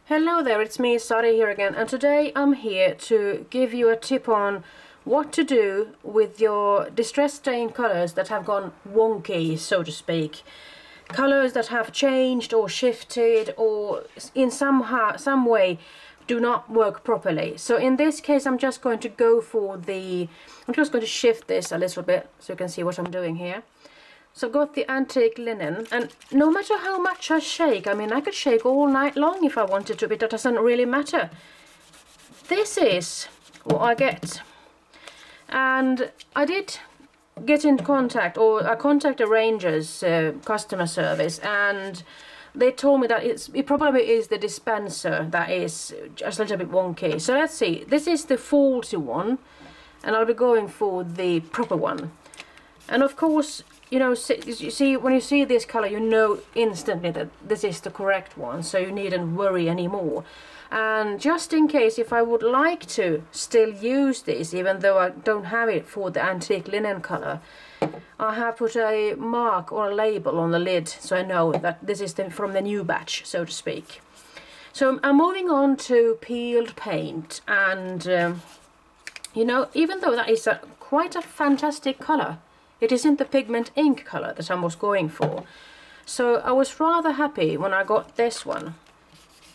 Hello there, it's me, Sari here again, and today I'm here to give you a tip on what to do with your distress stain colors that have gone wonky, so to speak. Colors that have changed or shifted or in some way do not work properly. So in this case I'm just going to shift this a little bit so you can see what I'm doing here. So I've got the antique linen, and no matter how much I shake, I mean I could shake all night long if I wanted to, but that doesn't really matter. This is what I get. And I did get in contact, or I contacted Ranger's customer service, and they told me that it probably is the dispenser that is just a little bit wonky. So let's see, this is the faulty one, and I'll be going for the proper one. And of course, you know, you see, when you see this color, you know instantly that this is the correct one, so you needn't worry anymore. And just in case, if I would like to still use this, even though I don't have it for the antique linen color, I have put a mark or a label on the lid, so I know that this is from the new batch, so to speak. So I'm moving on to peeled paint, and you know, even though that is quite a fantastic color, it isn't the pigment ink color that I was going for. So I was rather happy when I got this one,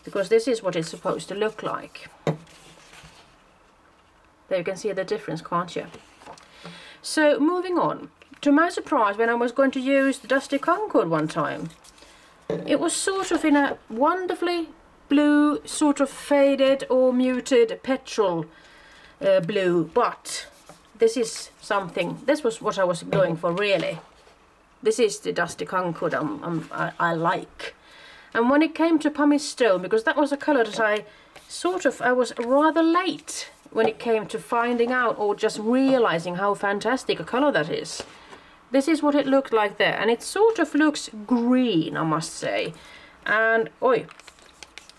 because this is what it's supposed to look like. There you can see the difference, can't you? So moving on, to my surprise, when I was going to use the Dusty Concord one time, it was sort of in a wonderfully blue, sort of faded or muted petrol blue, but this is something, this was what I was going for really. This is the Dusty Concord I like. And when it came to pumice stone, because that was a colour that I was rather late when it came to finding out or just realising how fantastic a colour that is. This is what it looked like there, and it sort of looks green, I must say. And oi,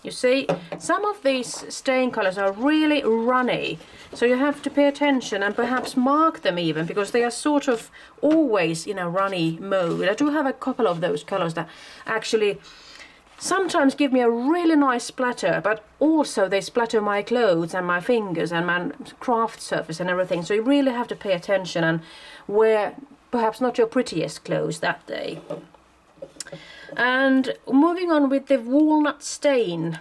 you see, some of these stain colours are really runny, so you have to pay attention and perhaps mark them even, because they are sort of always in a runny mode. I do have a couple of those colours that actually sometimes give me a really nice splatter, but also they splatter my clothes and my fingers and my craft surface and everything, so you really have to pay attention and wear perhaps not your prettiest clothes that day. And moving on with the walnut stain,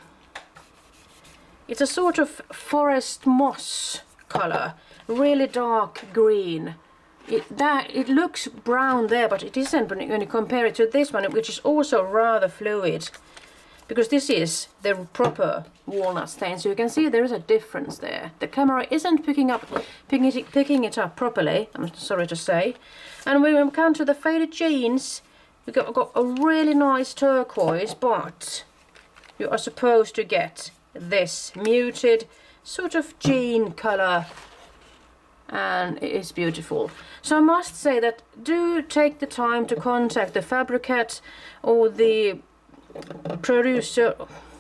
it's a sort of forest moss color, really dark green. It looks brown there, but it isn't when you compare it to this one, which is also rather fluid, because this is the proper walnut stain. So you can see there is a difference there. The camera isn't picking it up properly, I'm sorry to say. And when we come to the faded jeans, we've got a really nice turquoise, but you are supposed to get this muted sort of jean colour, and it is beautiful. So I must say that do take the time to contact the fabricant or the producer.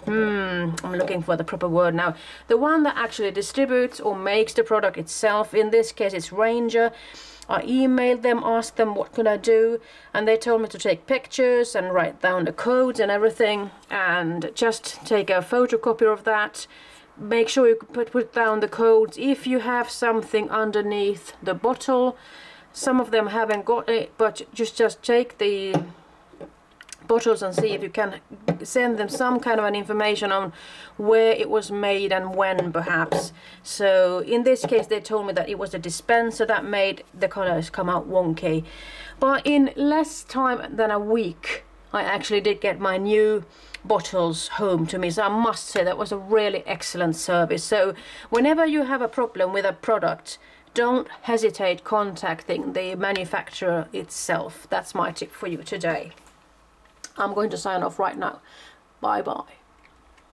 I'm looking for the proper word now. The one that actually distributes or makes the product itself. In this case it's Ranger. I emailed them, asked them what could I do, and they told me to take pictures and write down the codes and everything, and just take a photocopy of that. Make sure you put down the codes if you have something underneath the bottle. Some of them haven't got it, but just take the bottles and see if you can send them some kind of an information on where it was made and when, perhaps. So in this case they told me that it was the dispenser that made the colors come out wonky, but in less time than a week I actually did get my new bottles home to me. So I must say that was a really excellent service. So whenever you have a problem with a product, don't hesitate contacting the manufacturer itself. That's my tip for you today. I'm going to sign off right now. Bye bye.